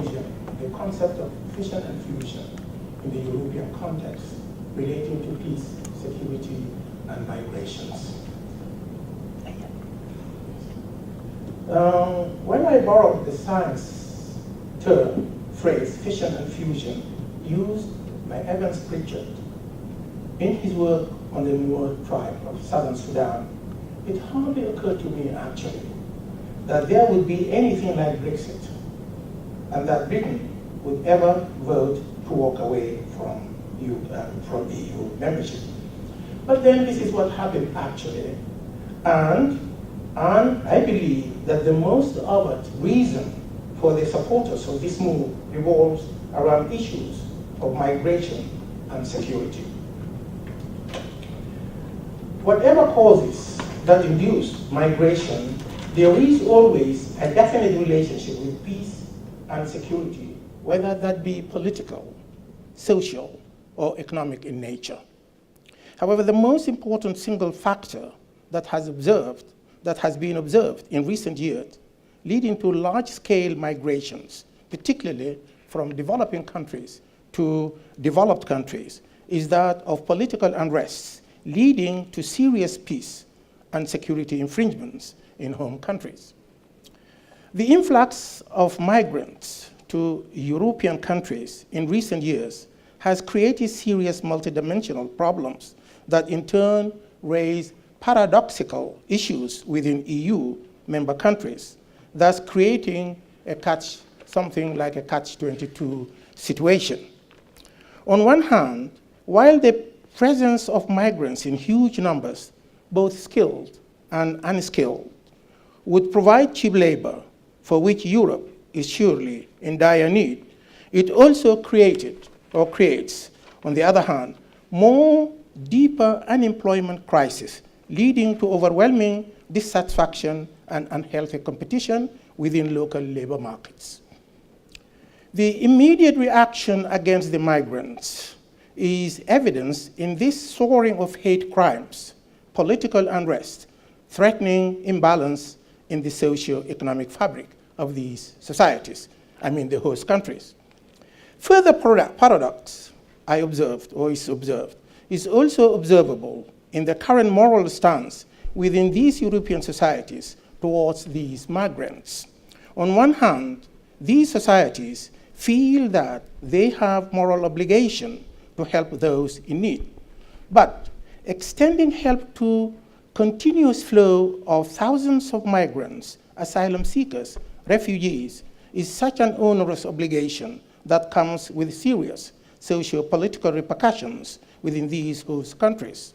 Fusion, the concept of fission and fusion in the European context relating to peace, security, and migrations. When I borrowed the science term, phrase, fission and fusion, used by Evans Pritchard in his work on the Nuer tribe of southern Sudan, it hardly occurred to me, actually, that there would be anything like Brexit, and that Britain would ever vote to walk away from EU membership. But then this is what happened, actually. And I believe that the most overt reason for the supporters of this move revolves around issues of migration and security. Whatever causes that induce migration, there is always a definite relationship with peace and security, whether that be political, social, or economic in nature. However, the most important single factor that has been observed in recent years, leading to large-scale migrations, particularly from developing countries to developed countries, is that of political unrest, leading to serious peace and security infringements in home countries. The influx of migrants to European countries in recent years has created serious multidimensional problems that in turn raise paradoxical issues within EU member countries, thus creating something like a catch-22 situation. On one hand, while the presence of migrants in huge numbers, both skilled and unskilled, would provide cheap labor for which Europe is surely in dire need, it also creates, on the other hand, more deeper unemployment crisis, leading to overwhelming dissatisfaction and unhealthy competition within local labor markets. The immediate reaction against the migrants is evidenced in this soaring of hate crimes, political unrest, threatening imbalance in the socio-economic fabric of these societies, the host countries. Further paradox is also observable in the current moral stance within these European societies towards these migrants. On one hand, these societies feel that they have moral obligation to help those in need, but extending help to continuous flow of thousands of migrants, asylum seekers, refugees, is such an onerous obligation that comes with serious socio-political repercussions within these host countries.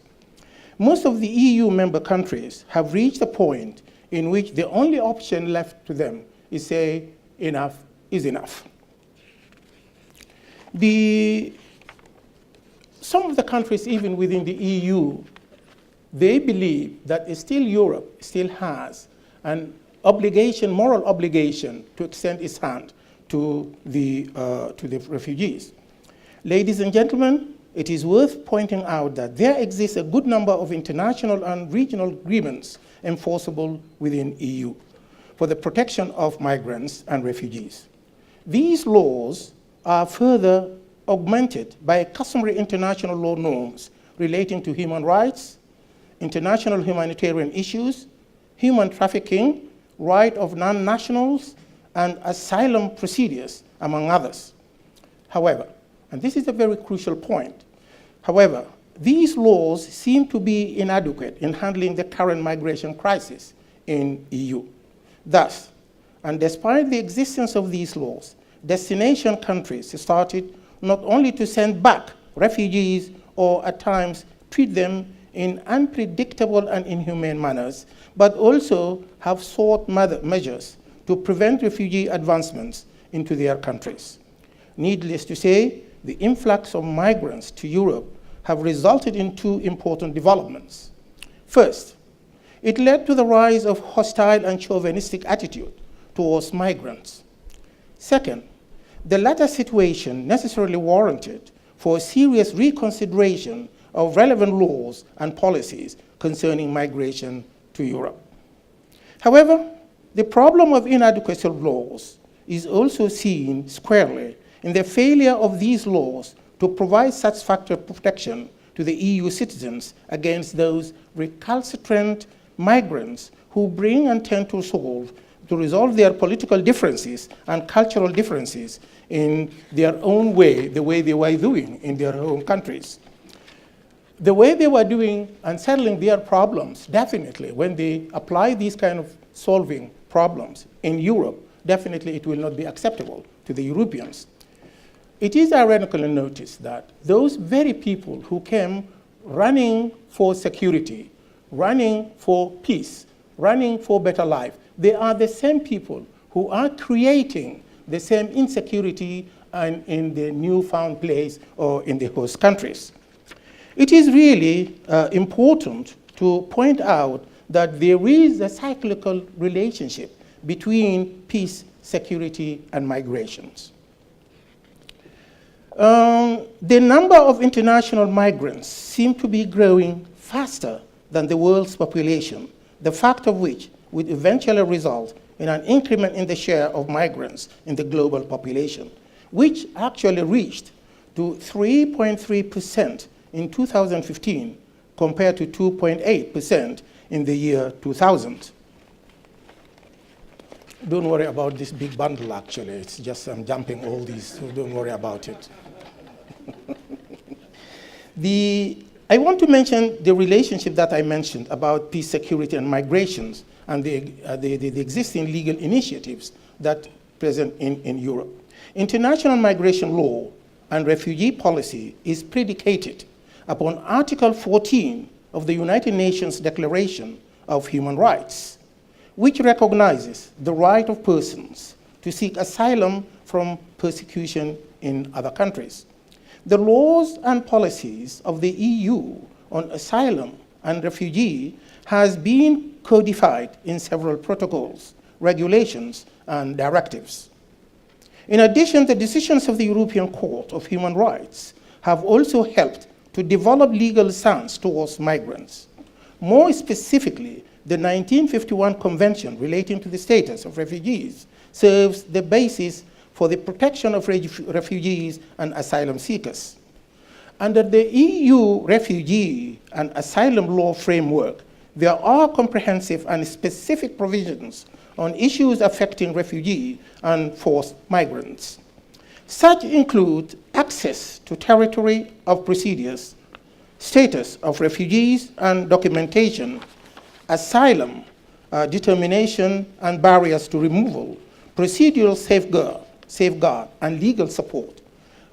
Most of the EU member countries have reached a point in which the only option left to them is say, enough is enough. Some of the countries, even within the EU, they believe that Europe still has an obligation, moral obligation, to extend its hand to the refugees. Ladies and gentlemen, it is worth pointing out that there exists a good number of international and regional agreements enforceable within EU for the protection of migrants and refugees. These laws are further augmented by customary international law norms relating to human rights, international humanitarian issues, human trafficking, right of non-nationals, and asylum procedures, among others. However, and this is a very crucial point, however, these laws seem to be inadequate in handling the current migration crisis in EU. Thus, and despite the existence of these laws, destination countries started not only to send back refugees or at times treat them in unpredictable and inhumane manners, but also have sought measures to prevent refugee advancements into their countries. Needless to say, the influx of migrants to Europe have resulted in two important developments. First, it led to the rise of hostile and chauvinistic attitude towards migrants. Second, the latter situation necessarily warranted for serious reconsideration of relevant laws and policies concerning migration to Europe. However, the problem of inadequacy of laws is also seen squarely in the failure of these laws to provide satisfactory protection to the EU citizens against those recalcitrant migrants who bring and tend to resolve their political differences and cultural differences in their own way, the way they were doing in their home countries. The way they were doing and settling their problems, definitely, when they apply these kind of solving problems in Europe, definitely it will not be acceptable to the Europeans. It is ironically noticed that those very people who came running for security, running for peace, running for better life, they are the same people who are creating the same insecurity and in the newfound place or in the host countries. It is really important to point out that there is a cyclical relationship between peace, security, and migrations. The number of international migrants seem to be growing faster than the world's population, the fact of which would eventually result in an increment in the share of migrants in the global population, which actually reached to 3.3% in 2015 compared to 2.8% in the year 2000. Don't worry about this big bundle, actually. It's just I'm jumping all these, so don't worry about it. I want to mention the relationship that I mentioned about peace, security, and migrations and the existing legal initiatives that present in Europe. International migration law and refugee policy is predicated upon Article 14 of the United Nations Declaration of Human Rights, which recognizes the right of persons to seek asylum from persecution in other countries. The laws and policies of the EU on asylum and refugee has been codified in several protocols, regulations, and directives. In addition, the decisions of the European Court of Human Rights have also helped to develop legal stance towards migrants. More specifically, the 1951 Convention relating to the status of refugees serves the basis for the protection of refugees and asylum seekers. Under the EU refugee and asylum law framework, there are comprehensive and specific provisions on issues affecting refugee and forced migrants. Such include access to territory of procedures, status of refugees and documentation, asylum, determination and barriers to removal, procedural safeguard and legal support,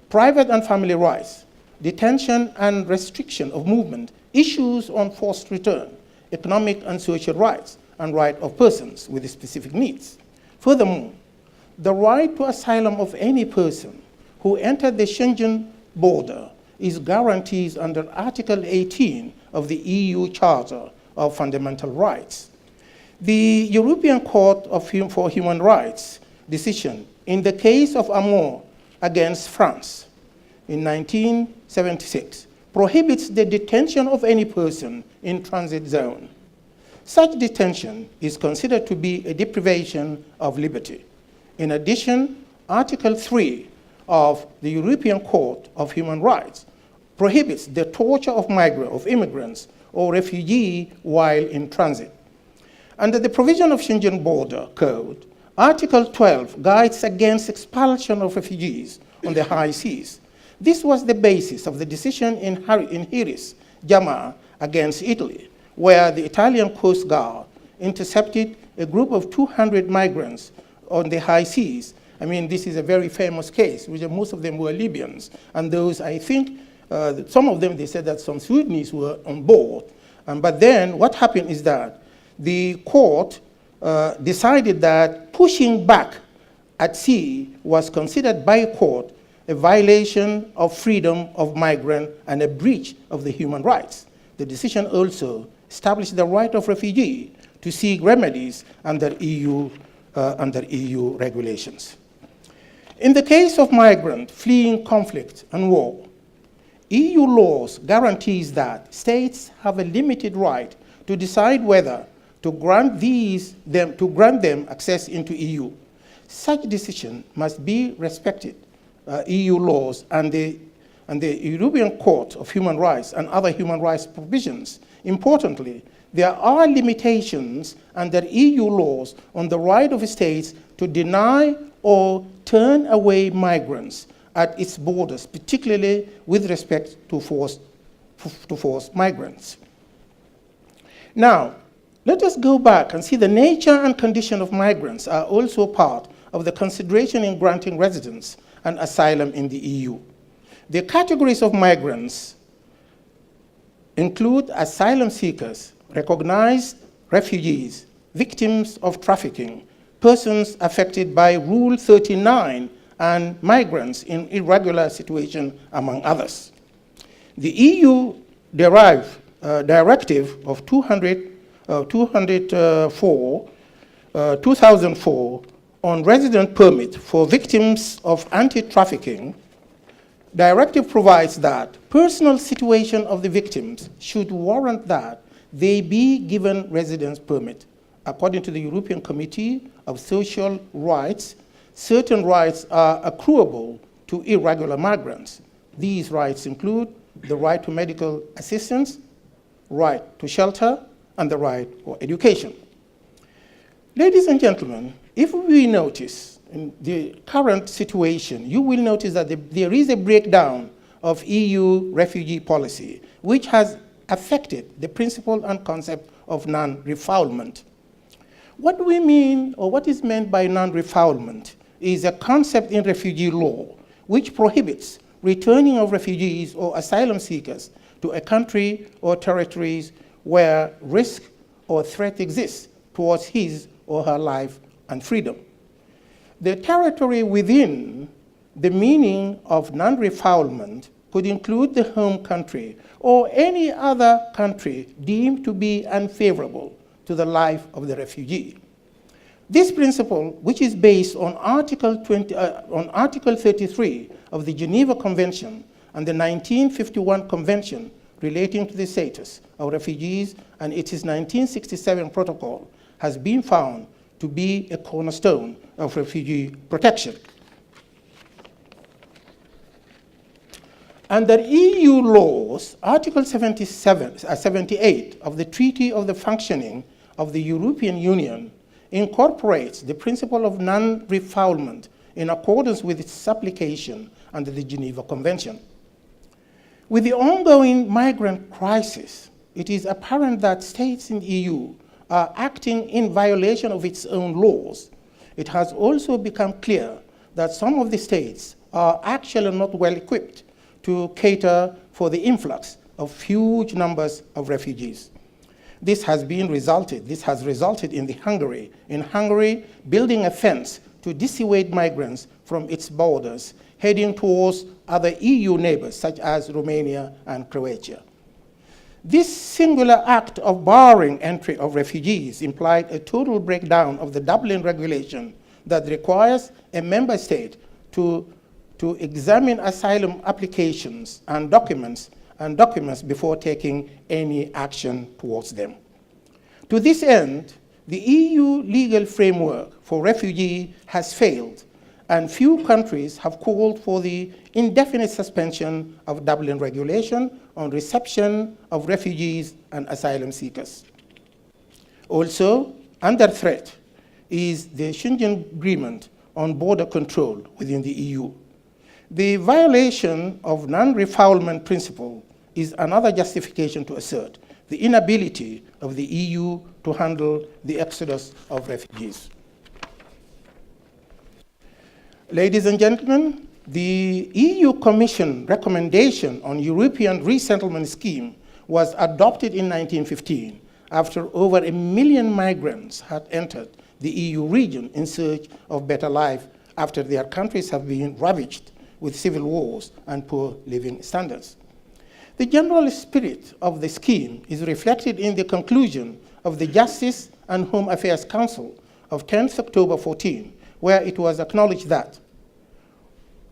private and family rights, detention and restriction of movement, issues on forced return, economic and social rights, and right of persons with specific needs. Furthermore, the right to asylum of any person who entered the Schengen border is guaranteed under Article 18 of the EU Charter of Fundamental Rights. The European Court for Human Rights decision in the case of Ahmad against France in 1976 prohibits the detention of any person in transit zone. Such detention is considered to be a deprivation of liberty. In addition, Article 3 of the European Court of Human Rights prohibits the torture of immigrants or refugees while in transit. Under the provision of Schengen Border Code, Article 12 guides against expulsion of refugees on the high seas. This was the basis of the decision in Harris Jama against Italy, where the Italian Coast Guard intercepted a group of 200 migrants on the high seas. I mean, this is a very famous case, which most of them were Libyans. And those, I think, some of them, they said that some Sudanese were on board. But then what happened is that the court decided that pushing back at sea was considered by court a violation of freedom of migrant and a breach of the human rights. The decision also established the right of refugee to seek remedies under EU regulations. In the case of migrant fleeing conflict and war, EU laws guarantees that states have a limited right to decide whether to grant them access into EU. such decision must be respected, EU laws and the European Court of Human Rights and other human rights provisions. Importantly, there are limitations under EU laws on the right of states to deny or turn away migrants at its borders, particularly with respect to forced migrants. Now, let us go back and see the nature and condition of migrants are also part of the consideration in granting residence and asylum in the EU. The categories of migrants include asylum seekers, recognized refugees, victims of trafficking, persons affected by Rule 39, and migrants in irregular situation, among others. The EU Directive of 2004 on resident permit for victims of anti-trafficking directive provides that personal situation of the victims should warrant that they be given residence permit. According to the European Committee of Social Rights, certain rights are accruable to irregular migrants. These rights include the right to medical assistance, right to shelter, and the right for education. Ladies and gentlemen, if we notice in the current situation, you will notice that there is a breakdown of EU refugee policy, which has affected the principle and concept of non-refoulement. What do we mean, or what is meant by non-refoulement, is a concept in refugee law which prohibits returning of refugees or asylum seekers to a country or territories where risk or threat exists towards his or her life and freedom. The territory within the meaning of non-refoulement could include the home country or any other country deemed to be unfavorable to the life of the refugee. This principle, which is based on Article 33 of the Geneva Convention and the 1951 Convention relating to the status of refugees and its 1967 protocol, has been found to be a cornerstone of refugee protection. Under EU laws, Article 78 of the Treaty of the Functioning of the European Union incorporates the principle of non-refoulement in accordance with its application under the Geneva Convention. With the ongoing migrant crisis, it is apparent that states in the EU are acting in violation of its own laws. It has also become clear that some of the states are actually not well equipped to cater for the influx of huge numbers of refugees. This has resulted in Hungary building a fence to dissuade migrants from its borders, heading towards other EU neighbors such as Romania and Croatia. This singular act of barring entry of refugees implied a total breakdown of the Dublin regulation that requires a member state to examine asylum applications and documents before taking any action towards them. To this end, the EU legal framework for refugees has failed, and few countries have called for the indefinite suspension of Dublin regulation on reception of refugees and asylum seekers. Also, under threat is the Schengen Agreement on border control within the EU. The violation of non-refoulement principle is another justification to assert the inability of the EU to handle the exodus of refugees. Ladies and gentlemen, the EU Commission recommendation on European resettlement scheme was adopted in 1915 after over 1 million migrants had entered the EU region in search of better life after their countries have been ravaged with civil wars and poor living standards. The general spirit of the scheme is reflected in the conclusion of the Justice and Home Affairs Council of 10th October 14, where it was acknowledged that,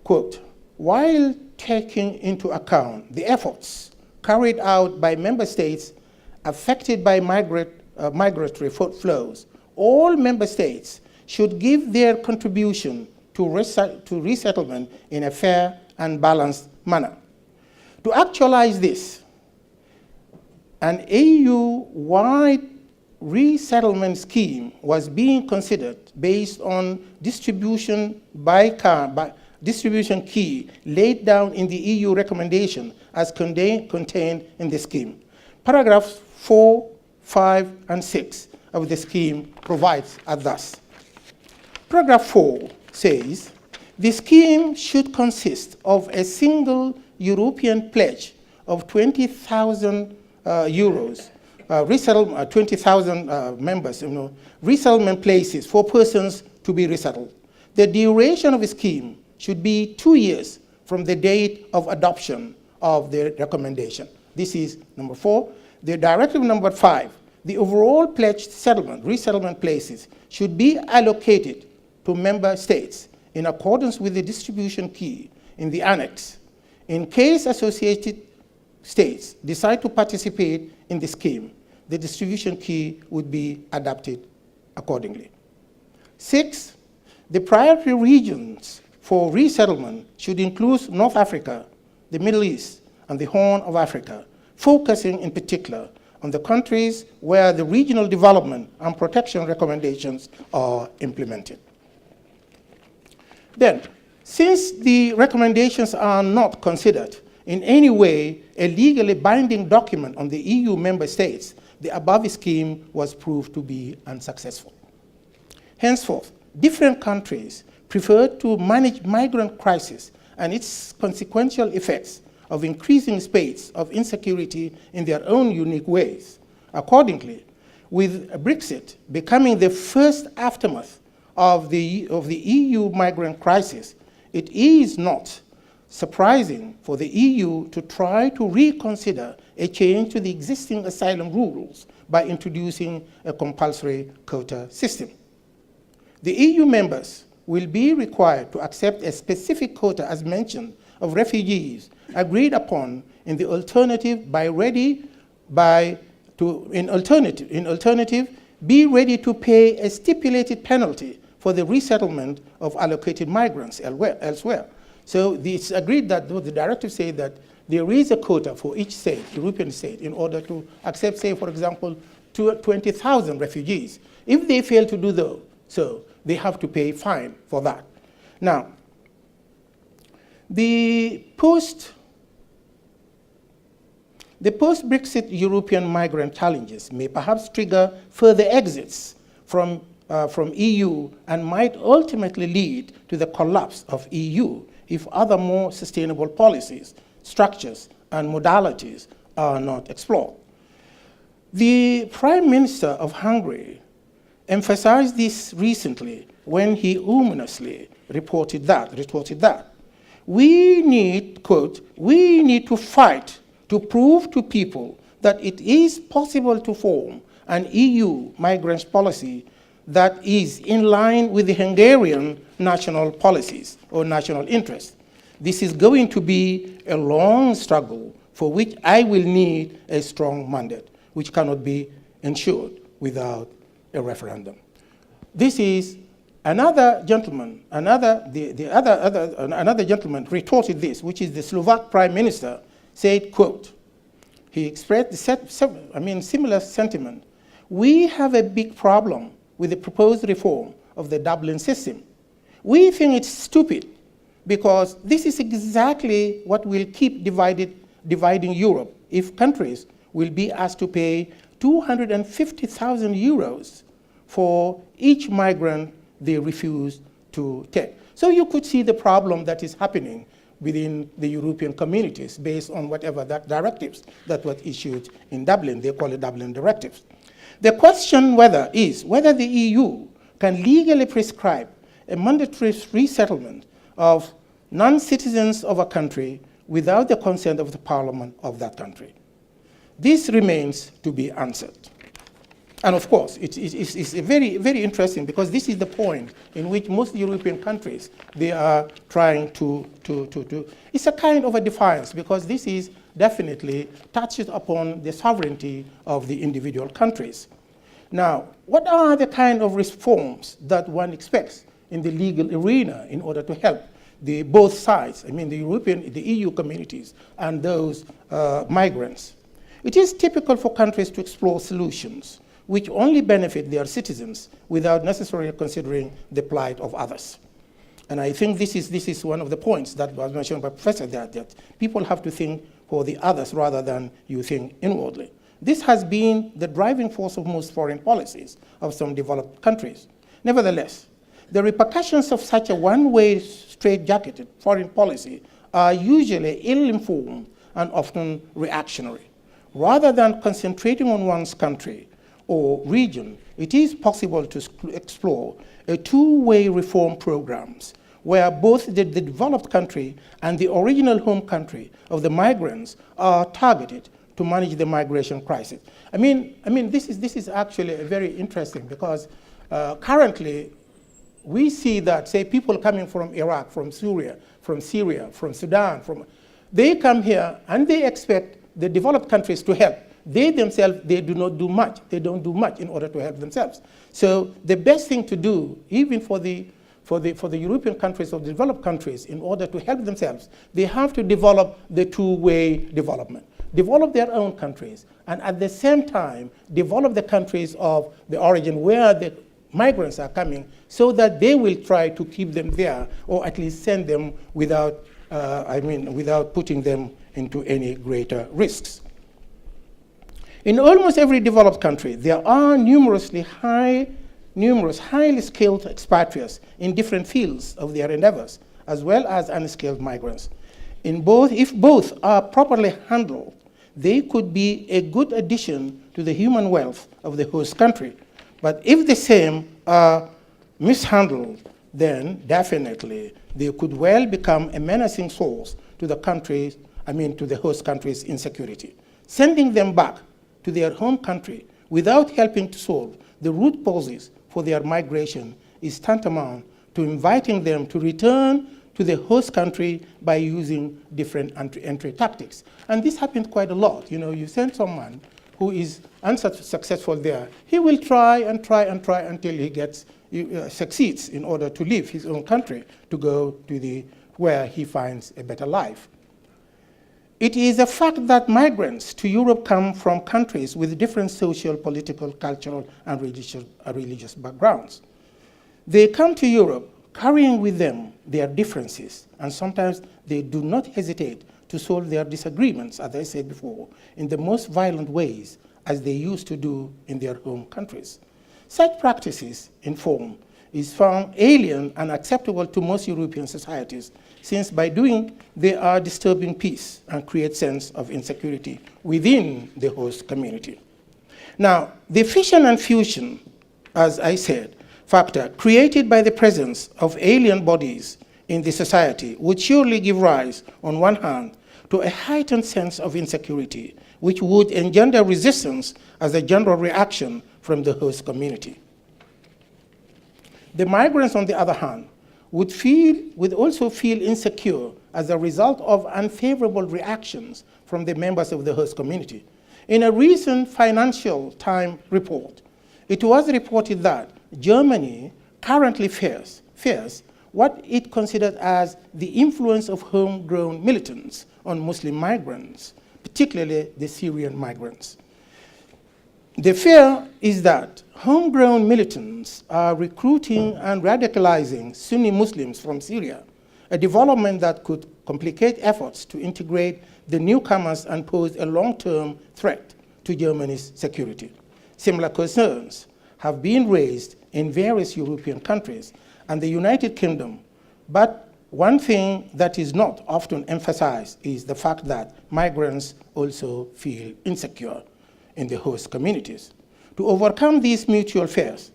quote, while taking into account the efforts carried out by member states affected by migratory flows, all member states should give their contribution to resettlement in a fair and balanced manner. To actualize this, an EU-wide resettlement scheme was being considered based on distribution distribution key laid down in the EU recommendation as contained in the scheme. Paragraphs 4, 5, and 6 of the scheme provides as thus. Paragraph 4 says, the scheme should consist of a single European pledge of 20,000 euros, 20,000 members, resettlement places for persons to be resettled. The duration of the scheme should be 2 years from the date of adoption of the recommendation. This is number 4. The directive number 5, the overall pledged resettlement places should be allocated to member states in accordance with the distribution key in the annex. In case associated states decide to participate in the scheme, the distribution key would be adapted accordingly. 6, the priority regions for resettlement should include North Africa, the Middle East, and the Horn of Africa, focusing in particular on the countries where the regional development and protection recommendations are implemented. Then, since the recommendations are not considered in any way a legally binding document on the EU member states, the above scheme was proved to be unsuccessful. Henceforth, different countries preferred to manage migrant crisis and its consequential effects of increasing spates of insecurity in their own unique ways. Accordingly, with Brexit becoming the first aftermath of the EU migrant crisis, it is not surprising for the EU to try to reconsider a change to the existing asylum rules by introducing a compulsory quota system. The EU members will be required to accept a specific quota, as mentioned, of refugees agreed upon in the alternative be ready to pay a stipulated penalty for the resettlement of allocated migrants elsewhere. So it's agreed that the directive says that there is a quota for each state, European state, in order to accept, say, for example, 20,000 refugees. If they fail to do so, they have to pay a fine for that. Now, the post-Brexit European migrant challenges may perhaps trigger further exits from EU and might ultimately lead to the collapse of EU if other more sustainable policies, structures, and modalities are not explored. The Prime Minister of Hungary emphasized this recently when he ominously reported that we need, quote, we need to fight to prove to people that it is possible to form an EU migrants policy that is in line with the Hungarian national policies or national interests. This is going to be a long struggle for which I will need a strong mandate, which cannot be ensured without a referendum. This is another gentleman, another gentleman retorted this, which is the Slovak Prime Minister, said, quote, he expressed the similar sentiment. We have a big problem with the proposed reform of the Dublin system. We think it's stupid because this is exactly what will keep dividing Europe if countries will be asked to pay 250,000 euros for each migrant they refuse to take. So you could see the problem that is happening within the European communities based on whatever that directives that was issued in Dublin. They call it Dublin directives. The question is whether the EU can legally prescribe a mandatory resettlement of non-citizens of a country without the consent of the parliament of that country. This remains to be answered. And of course, it's very, very interesting because this is the point in which most European countries, they are trying to it's a kind of a defiance because this is definitely touches upon the sovereignty of the individual countries. Now, what are the kind of reforms that one expects in the legal arena in order to help both sides, I mean the EU communities and those migrants? It is typical for countries to explore solutions which only benefit their citizens without necessarily considering the plight of others. And I think this is one of the points that was mentioned by Professor there, that people have to think for the others rather than you think inwardly. This has been the driving force of most foreign policies of some developed countries. Nevertheless, the repercussions of such a one-way straight-jacketed foreign policy are usually ill-informed and often reactionary. Rather than concentrating on one's country or region, it is possible to explore a two-way reform programs where both the developed country and the original home country of the migrants are targeted to manage the migration crisis. I mean, this is actually very interesting because currently we see that, say, people coming from Iraq, from Syria, from Sudan, they come here and they expect the developed countries to help. They themselves, they do not do much. They don't do much in order to help themselves. So the best thing to do, even for the European countries or developed countries, in order to help themselves, they have to develop the two-way development. Develop their own countries, and at the same time, develop the countries of the origin where the migrants are coming, so that they will try to keep them there, or at least send them without putting them into any greater risks. In almost every developed country, there are numerous highly skilled expatriates in different fields of their endeavors, as well as unskilled migrants. If both are properly handled, they could be a good addition to the human wealth of the host country. But if the same are mishandled, then definitely they could well become a menacing source to the host country's insecurity. Sending them back to their home country without helping to solve the root causes for their migration is tantamount to inviting them to return to the host country by using different entry tactics. And this happens quite a lot. You know, you send someone who is unsuccessful there, he will try until he succeeds in order to leave his own country to go to where he finds a better life. It is a fact that migrants to Europe come from countries with different social, political, cultural, and religious backgrounds. They come to Europe carrying with them their differences, and sometimes they do not hesitate to solve their disagreements, as I said before, in the most violent ways, as they used to do in their home countries. Such practices in form is found alien and unacceptable to most European societies, since by doing they are disturbing peace and create sense of insecurity within the host community. Now, the fission and fusion, as I said, factor created by the presence of alien bodies in the society would surely give rise, on one hand, to a heightened sense of insecurity, which would engender resistance as a general reaction from the host community. The migrants, on the other hand, would also feel insecure as a result of unfavorable reactions from the members of the host community. In a recent Financial Times report, it was reported that Germany currently fears what it considered as the influence of homegrown militants on Muslim migrants, particularly the Syrian migrants. The fear is that homegrown militants are recruiting and radicalizing Sunni Muslims from Syria, a development that could complicate efforts to integrate the newcomers and pose a long-term threat to Germany's security. Similar concerns have been raised in various European countries and the United Kingdom, but one thing that is not often emphasized is the fact that migrants also feel insecure in the host communities. To overcome these mutual fears,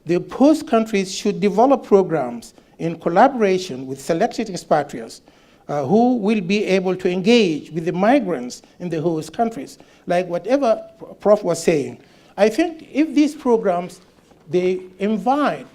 the host countries should develop programs in collaboration with selected expatriates who will be able to engage with the migrants in the host countries. Like whatever Prof was saying, I think if these programs, they invite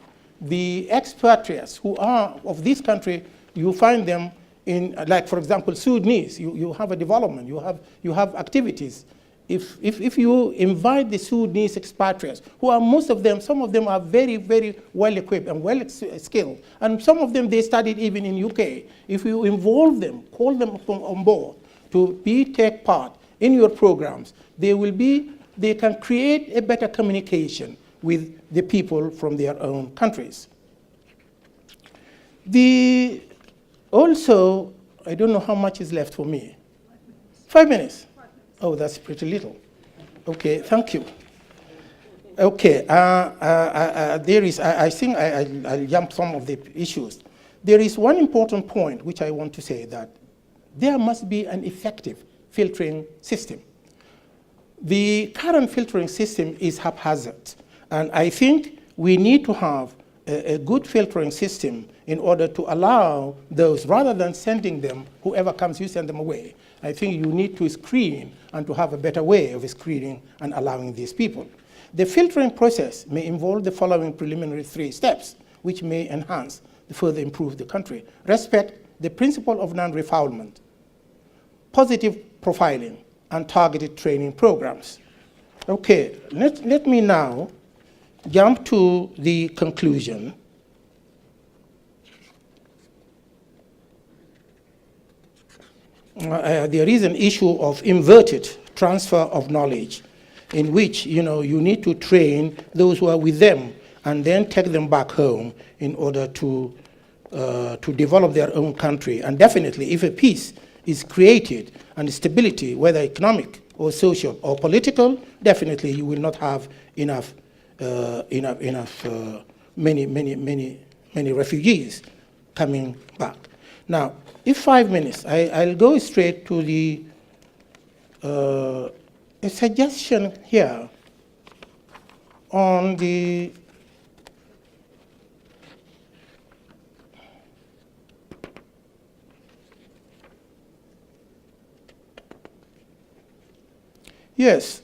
the expatriates who are of this country, you find them in, like for example, Sudanese, you have a development, you have activities if you invite the Sudanese expatriates, who are most of them, some of them are very, very well equipped and well skilled, and some of them they studied even in UK. If you involve them, call them on board to take part in your programs, they can create a better communication with the people from their own countries. Also, I don't know how much is left for me. 5 minutes. Oh, that's pretty little. Okay, thank you. Okay, I think I'll jump some of the issues. There is one important point which I want to say, that there must be an effective filtering system. The current filtering system is haphazard, and I think we need to have a good filtering system in order to allow those, rather than sending them, whoever comes, you send them away. I think you need to screen and to have a better way of screening and allowing these people. The filtering process may involve the following preliminary 3 steps, which may enhance, further improve the country. Respect the principle of non-refoulement, positive profiling, and targeted training programs. Okay, let me now jump to the conclusion. There is an issue of inverted transfer of knowledge, in which you need to train those who are with them and then take them back home in order to develop their own country. And definitely, if a peace is created and stability, whether economic or social or political, definitely you will not have many refugees coming back. Now, if 5 minutes, I'll go straight to the a suggestion here on the yes.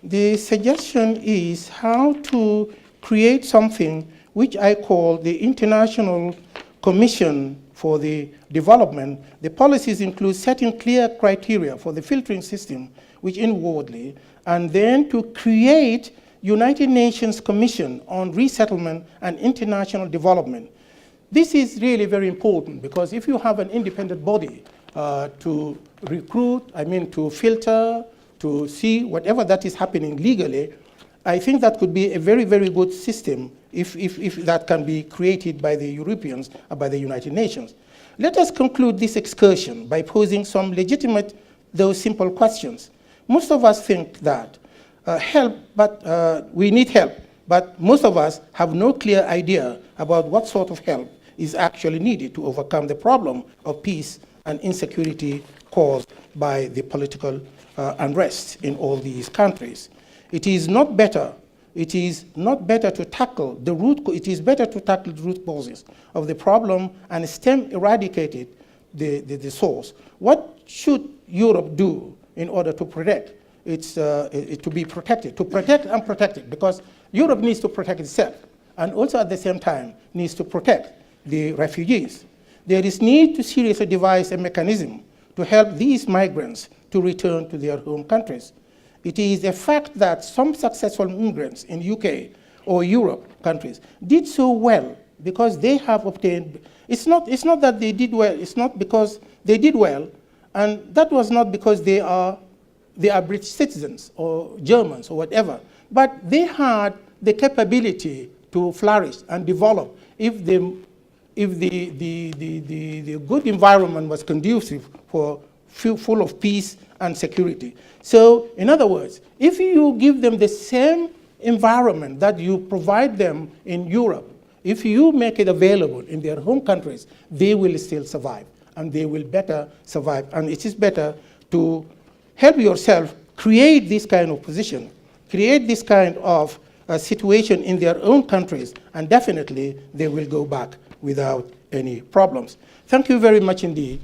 The suggestion is how to create something which I call the International Commission for the Development. The policies include setting clear criteria for the filtering system, which inwardly, and then to create United Nations Commission on Resettlement and International Development. This is really very important, because if you have an independent body to recruit, to filter, to see whatever that is happening legally, I think that could be a very, very good system if that can be created by the Europeans or by the United Nations. Let us conclude this excursion by posing some legitimate, though simple questions. Most of us think that we need help, but most of us have no clear idea about what sort of help is actually needed to overcome the problem of peace and insecurity caused by the political unrest in all these countries. It is not better to tackle the root causes of the problem and eradicate the source. What should Europe do in order to protect to be protected, to protect and protect it? Because Europe needs to protect itself, and also at the same time needs to protect the refugees. There is need to seriously devise a mechanism to help these migrants to return to their home countries. It is a fact that some successful immigrants in UK or Europe countries did so well because they have obtained, it's not that they did well, it's not because they did well, and that was not because they are British citizens or Germans or whatever, but they had the capability to flourish and develop if the good environment was conducive for full of peace and security. So, in other words, if you give them the same environment that you provide them in Europe, if you make it available in their home countries, they will still survive, and they will better survive. And it is better to help yourself create this kind of position, create this kind of situation in their own countries, and definitely they will go back without any problems. Thank you very much indeed.